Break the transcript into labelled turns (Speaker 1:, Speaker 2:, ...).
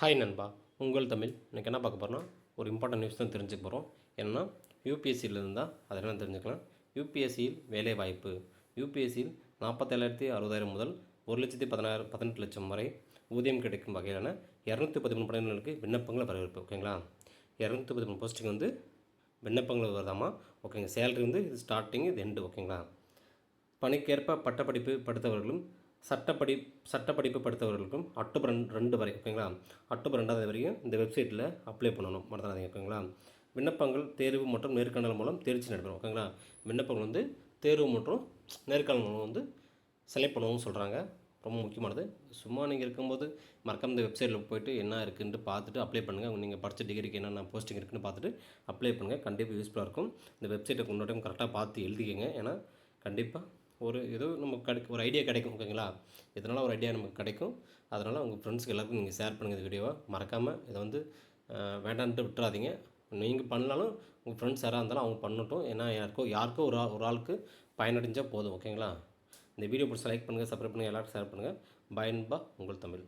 Speaker 1: Hi நண்பா, உங்கள் தமிழ். இன்றைக்கி என்ன பார்க்க போகிறோன்னா, ஒரு இம்பார்ட்டன்ட் நியூஸ் தான் தெரிஞ்சுக்க போகிறோம். என்னன்னா, யூபிஎஸ்சியிலேருந்து தான் அதை என்ன தெரிஞ்சுக்கலாம். யூபிஎஸ்சியில் வேலைவாய்ப்பு. யூபிஎஸ்சியில் 47,60,000 முதல் 1,18,00,000 வரை ஊதியம் கிடைக்கும் வகையிலான 213 பணியிடங்களுக்கு விண்ணப்பங்களை வரவேற்பு. ஓகேங்களா, 213 போஸ்ட்டுக்கு வந்து விண்ணப்பங்கள் வருதாமா. ஓகேங்க, சேலரி வந்து இது ஸ்டார்டிங், இது எண்டு. ஓகேங்களா, பணிக்கேற்ப பட்டப்படிப்பு படித்தவர்களும் சட்டப்படிப்பு படித்தவர்களுக்கும் அக்டோபர் 2 வரை. ஓகேங்களா, அக்டோபர் 2 வரைக்கும் இந்த வெப்சைட்டில் அப்ளை பண்ணணும், மறந்துடாதீங்க. ஓகேங்களா, விண்ணப்பங்கள் தேர்வு மற்றும் நேர்காணல் மூலம் தேர்ச்சி நடைபெறும். ஓகேங்களா, விண்ணப்பங்கள் வந்து தேர்வு மற்றும் நேர்காணல் மூலம் வந்து செலக்ட் பண்ணுவோம்னு சொல்கிறாங்க. ரொம்ப முக்கியமானது. சும்மா நீங்கள் இருக்கும்போது மறக்காம இந்த வெப்சைட்டில் போய்ட்டு என்ன இருக்குதுன்ட்டு பார்த்துட்டு அப்ளை பண்ணுங்கள். நீங்கள் படித்த டிகிரிக்கு என்னென்ன போஸ்டிங் இருக்குதுன்னு பார்த்துட்டு அப்ளை பண்ணுங்கள். கண்டிப்பாக யூஸ்ஃபுல்லாக இருக்கும். இந்த வெப்சைட்டை முன்னாடி கரெக்டாக பார்த்து எழுதிக்கங்க. ஏன்னா கண்டிப்பாக ஏதோ நமக்கு ஒரு ஐடியா கிடைக்கும். ஓகேங்களா, இதனால் ஒரு ஐடியா நமக்கு கிடைக்கும். அதனால் உங்கள் ஃப்ரெண்ட்ஸுக்கு எல்லாருக்கும் நீங்கள் ஷேர் பண்ணுங்கள் இந்த வீடியோவை. மறக்காமல் இதை வந்து வேண்டான்ட்டு விட்டுறாதீங்க. நீங்கள் பண்ணாலும் உங்கள் ஃப்ரெண்ட்ஸ் யாராக இருந்தாலும் அவங்க பண்ணட்டும். ஏன்னா யாருக்கோ ஒரு ஆளுக்கு பயனடைஞ்சால் போதும். ஓகேங்களா, இந்த வீடியோ பிடிச்ச லைக் பண்ணுங்கள், சப்ஸ்கிரைப் பண்ணுங்கள், எல்லாருக்கும் ஷேர் பண்ணுங்கள். பயன்பா உங்கள் தமிழ்.